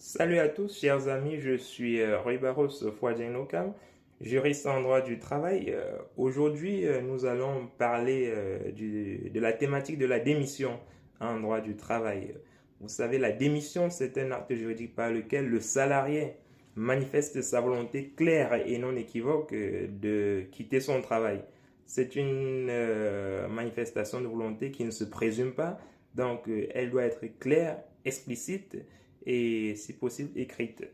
Salut à tous, chers amis, je suis Roy Barros Fouadjenokam, juriste en droit du travail. Aujourd'hui, nous allons parler de la thématique de la démission en droit du travail. Vous savez, la démission, c'est un acte juridique par lequel le salarié manifeste sa volonté claire et non équivoque de quitter son travail. C'est une manifestation de volonté qui ne se présume pas, donc elle doit être claire, explicite et si possible écrite.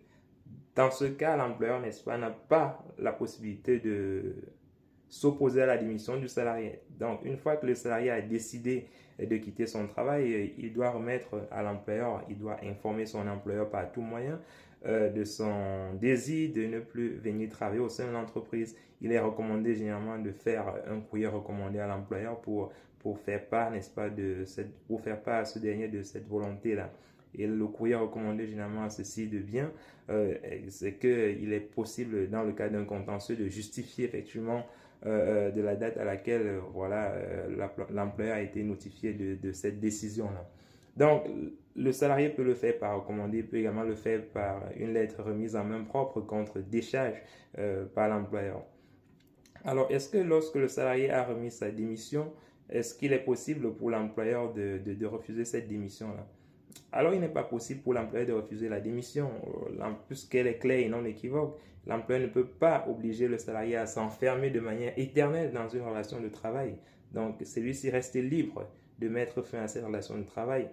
Dans ce cas, l'employeur, n'est-ce pas, n'a pas la possibilité de s'opposer à la démission du salarié. Donc, une fois que le salarié a décidé de quitter son travail, il doit remettre à l'employeur, il doit informer son employeur par tout moyen de son désir de ne plus venir travailler au sein de l'entreprise. Il est recommandé généralement de faire un courrier recommandé à l'employeur pour faire part, n'est-ce pas, pour faire part à ce dernier de cette volonté-là. Et le courrier recommandé généralement ceci de bien, c'est qu'il est possible, dans le cas d'un contentieux, de justifier effectivement de la date à laquelle l'employeur a été notifié de cette décision-là. Donc, le salarié peut le faire par recommandé, il peut également le faire par une lettre remise en main propre contre décharge par l'employeur. Alors, est-ce que lorsque le salarié a remis sa démission, est-ce qu'il est possible pour l'employeur de refuser cette démission-là? Alors, il n'est pas possible pour l'employeur de refuser la démission, puisqu'elle est claire et non équivoque. L'employeur ne peut pas obliger le salarié à s'enfermer de manière éternelle dans une relation de travail. Donc, celui-ci reste libre de mettre fin à cette relation de travail.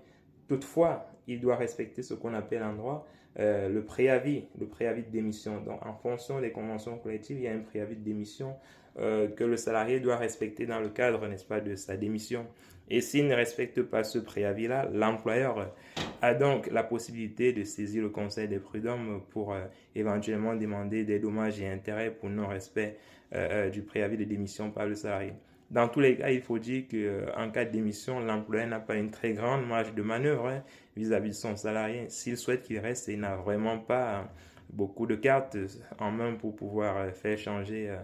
Toutefois, il doit respecter ce qu'on appelle en droit le préavis de démission. Donc, en fonction des conventions collectives, il y a un préavis de démission que le salarié doit respecter dans le cadre, n'est-ce pas, de sa démission. Et s'il ne respecte pas ce préavis-là, l'employeur a donc la possibilité de saisir le conseil des prud'hommes pour éventuellement demander des dommages et intérêts pour non-respect du préavis de démission par le salarié. Dans tous les cas, il faut dire qu'en cas de démission, l'employeur n'a pas une très grande marge de manœuvre vis-à-vis de son salarié. S'il souhaite qu'il reste, il n'a vraiment pas beaucoup de cartes en main pour pouvoir faire changer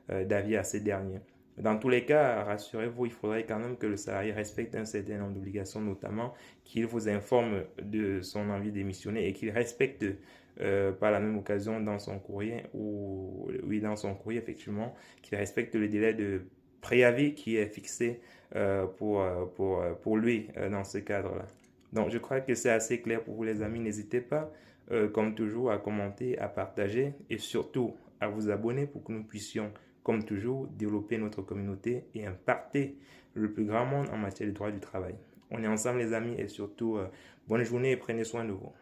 d'avis à ces derniers. Dans tous les cas, rassurez-vous, il faudrait quand même que le salarié respecte un certain nombre d'obligations, notamment qu'il vous informe de son envie de démissionner et qu'il respecte par la même occasion dans son courrier, ou oui, dans son courrier, effectivement, qu'il respecte le délai de préavis qui est fixé pour lui dans ce cadre-là. Donc, je crois que c'est assez clair pour vous, les amis. N'hésitez pas, comme toujours, à commenter, à partager et surtout à vous abonner pour que nous puissions, comme toujours, développer notre communauté et impacter le plus grand monde en matière de droit du travail. On est ensemble, les amis, et surtout, bonne journée et prenez soin de vous.